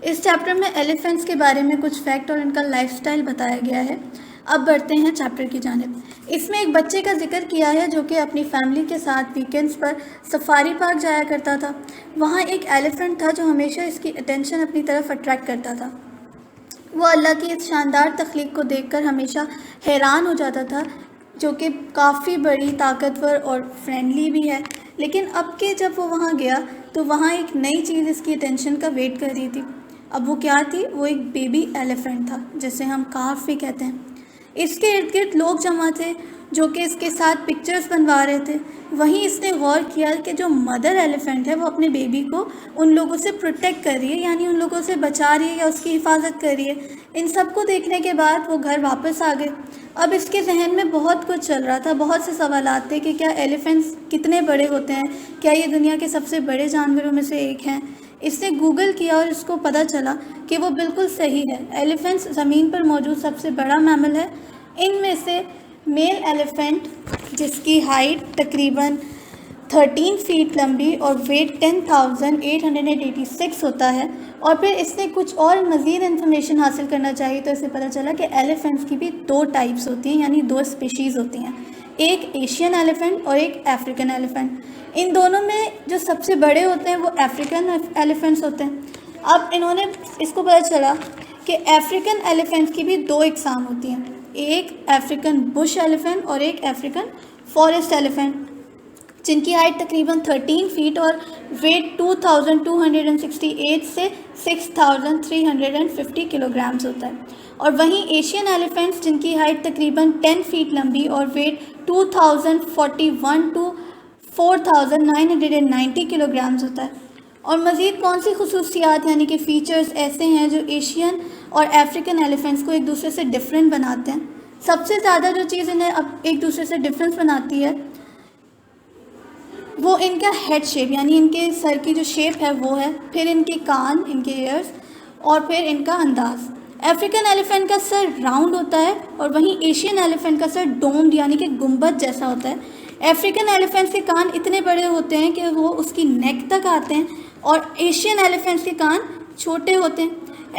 इस चैप्टर में एलिफेंट्स के बारे में कुछ फैक्ट और इनका लाइफस्टाइल बताया गया है। अब बढ़ते हैं चैप्टर की जानिब। इसमें एक बच्चे का जिक्र किया है जो कि अपनी फैमिली के साथ वीकेंड्स पर सफारी पार्क जाया करता था। वहाँ एक एलिफेंट था जो हमेशा इसकी अटेंशन अपनी तरफ अट्रैक्ट करता था। वो अल्लाह की इस शानदार तख्लीक को देखकर हमेशा हैरान हो जाता था, जो कि काफ़ी बड़ी, ताकतवर और फ्रेंडली भी है। लेकिन अब के जब वो वहाँ गया तो वहाँ एक नई चीज़ इसकी अटेंशन का वेट कर रही थी। अब वो क्या थी? वो एक बेबी एलिफेंट था, जिसे हम काफ भी कहते हैं। इसके इर्द गिर्द लोग जमा थे जो कि इसके साथ पिक्चर्स बनवा रहे थे। वहीं इसने गौर किया कि जो मदर एलिफेंट है वो अपने बेबी को उन लोगों से प्रोटेक्ट कर रही है, यानी उन लोगों से बचा रही है या उसकी हिफाजत कर रही है। इन सब को देखने के बाद वो घर वापस आ गए। अब इसके जहन में बहुत कुछ चल रहा था, बहुत से सवालात थे कि क्या एलिफेंट्स कितने बड़े होते हैं, क्या ये दुनिया के सबसे बड़े जानवरों में से एक हैं। इसने गूगल किया और इसको पता चला कि वो बिल्कुल सही है। एलिफेंट्स ज़मीन पर मौजूद सबसे बड़ा मैमल है। इनमें से मेल एलिफेंट, जिसकी हाइट तकरीबन 13 फीट लंबी और वेट 10,886 होता है। और फिर इसने कुछ और मज़ीद इन्फॉर्मेशन हासिल करना चाहिए तो इसे पता चला कि एलिफेंट्स की भी 2 टाइप्स होती हैं, यानी 2 स्पीशीज़ होती हैं, एक एशियन एलिफेंट और एक अफ्रीकन एलिफेंट। इन दोनों में जो सबसे बड़े होते हैं वो अफ्रीकन एलिफेंट्स होते हैं। अब इन्होंने इसको पता चला कि अफ्रीकन एलिफेंट्स की भी 2 इकसाम होती हैं, एक अफ्रीकन बुश एलिफेंट और एक अफ्रीकन फॉरेस्ट एलिफेंट, जिनकी हाइट तकरीबन 13 फीट और वेट 2,268 से 6,350 किलोग्राम्स होता है। और वहीं एशियन एलिफेंट्स, जिनकी हाइट तकरीबन 10 फीट लंबी और वेट 2,041 टू 4,990 किलोग्राम्स होता है। और मज़ीद कौन सी खसूसियात यानी कि फ़ीचर्स ऐसे हैं जो एशियन और अफ्रीकन एलिफेंट्स को एक दूसरे से डिफरेंट बनाते हैं? सबसे ज़्यादा जो चीज़ इन्हें अब एक दूसरे से डिफरेंस बनाती है वो इनका हेड शेप, यानी इनके सर की जो शेप है वो है, फिर इनके कान, इनके ईयर्स, और फिर इनका अंदाज़। अफ्रीकन एलिफेंट का सर राउंड होता है और वहीं एशियन एलिफेंट का सर डोम्ड यानी कि गुंबद जैसा होता है। अफ्रीकन एलिफेंट्स के कान इतने बड़े होते हैं कि वो उसकी नेक तक आते हैं और एशियन एलिफेंट्स के कान छोटे होते हैं।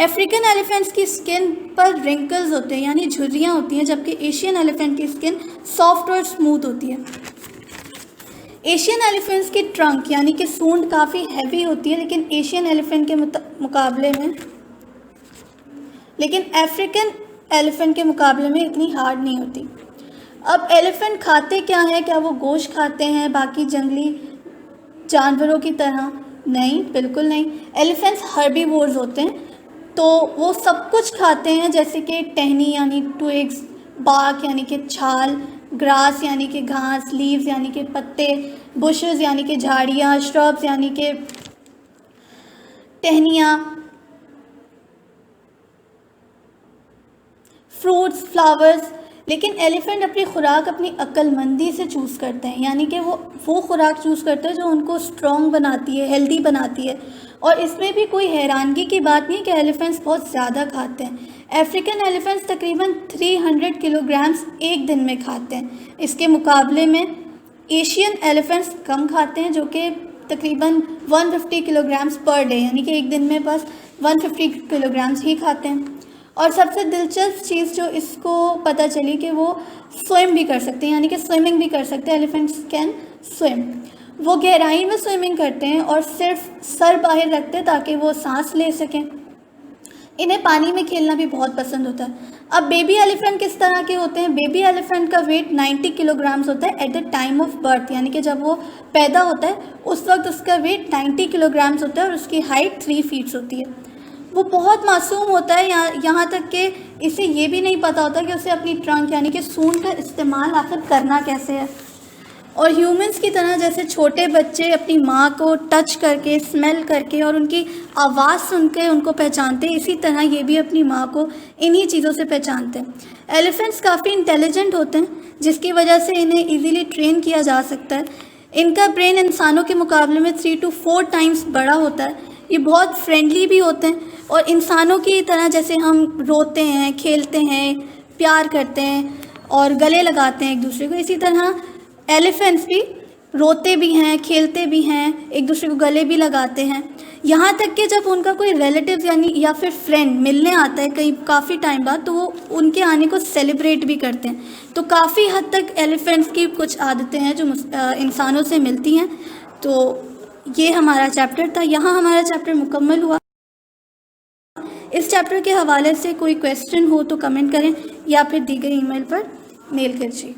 अफ्रीकन एलिफेंट्स की स्किन पर रिंकल्स होते हैं, यानी झुर्रियाँ होती हैं, जबकि एशियन एलिफेंट की स्किन सॉफ्ट और स्मूथ होती है। एशियन एलिफेंट्स की ट्रंक यानी कि सूंड काफ़ी हैवी होती है, लेकिन एशियन एलिफेंट के मुकाबले में अफ्रीकन एलिफेंट के मुकाबले में इतनी हार्ड नहीं होती। अब एलिफेंट खाते क्या हैं? क्या वो गोश्त खाते हैं बाकी जंगली जानवरों की तरह? नहीं, बिल्कुल नहीं। एलिफेंट्स हर्बीवोर्स होते हैं, तो वो सब कुछ खाते हैं, जैसे कि टहनी यानी ट्विग्स, बार्क यानी कि छाल, ग्रास यानी कि घास, लीव्स यानी कि पत्ते, बुशेस यानी कि झाड़ियाँ, श्रब्स यानी कि टहनियाँ, फ्रूट्स, फ्लावर्स। लेकिन एलिफेंट अपनी खुराक अपनी अक्लमंदी से चूज़ करते हैं, यानी कि वो खुराक चूज़ करते हैं जो उनको स्ट्रॉन्ग बनाती है, हेल्दी बनाती है। और इसमें भी कोई हैरानगी की बात नहीं कि एलिफेंट्स बहुत ज़्यादा खाते हैं। अफ्रीकन एलिफेंट्स तकरीबन 300 किलोग्राम्स एक दिन में खाते हैं। इसके मुकाबले में एशियन एलिफेंट्स कम खाते हैं, जो कि तकरीबन 150 किलोग्राम्स पर डे, यानी कि एक दिन में बस 150 किलोग्राम्स ही खाते हैं। और सबसे दिलचस्प चीज़ जो इसको पता चली कि वो स्विम भी कर सकते हैं, यानी कि स्विमिंग भी कर सकते हैं। Elephants can swim. वो गहराई में स्विमिंग करते हैं और सिर्फ सर बाहर रखते हैं ताकि वो सांस ले सकें। इन्हें पानी में खेलना भी बहुत पसंद होता है। अब बेबी एलिफेंट किस तरह के होते हैं? बेबी एलिफेंट का वेट 90 किलोग्राम्स होता है at the time of birth, यानी कि जब वो पैदा होता है उस वक्त उसका वेट 90 किलोग्राम्स होता है और उसकी हाइट 3 फीट्स होती है। वो बहुत मासूम होता है, यहाँ तक कि इसे ये भी नहीं पता होता कि उसे अपनी ट्रंक यानी कि सूंड का इस्तेमाल आखिर करना कैसे है। और ह्यूमंस की तरह जैसे छोटे बच्चे अपनी माँ को टच करके, स्मेल करके और उनकी आवाज़ सुन के उनको पहचानते हैं, इसी तरह ये भी अपनी माँ को इन्हीं चीज़ों से पहचानते हैं। एलिफेंट्स काफ़ी इंटेलिजेंट होते हैं, जिसकी वजह से इन्हें इजीली ट्रेन किया जा सकता है। इनका ब्रेन इंसानों के मुकाबले में 3 to 4 टाइम्स बड़ा होता है। ये बहुत फ्रेंडली भी होते हैं और इंसानों की तरह जैसे हम रोते हैं, खेलते हैं, प्यार करते हैं और गले लगाते हैं एक दूसरे को, इसी तरह एलिफेंट्स भी रोते भी हैं, खेलते भी हैं, एक दूसरे को गले भी लगाते हैं। यहाँ तक कि जब उनका कोई रिलेटिव्स यानी या फिर फ्रेंड मिलने आता है कहीं काफ़ी टाइम बाद, तो वो उनके आने को सेलिब्रेट भी करते हैं। तो काफ़ी हद तक एलिफेंट्स की कुछ आदतें हैं जो इंसानों से मिलती हैं। तो ये हमारा चैप्टर था, यहाँ हमारा चैप्टर मुकम्मल हुआ। इस चैप्टर के हवाले से कोई क्वेश्चन हो तो कमेंट करें या फिर दी गई ईमेल पर मेल कीजिए।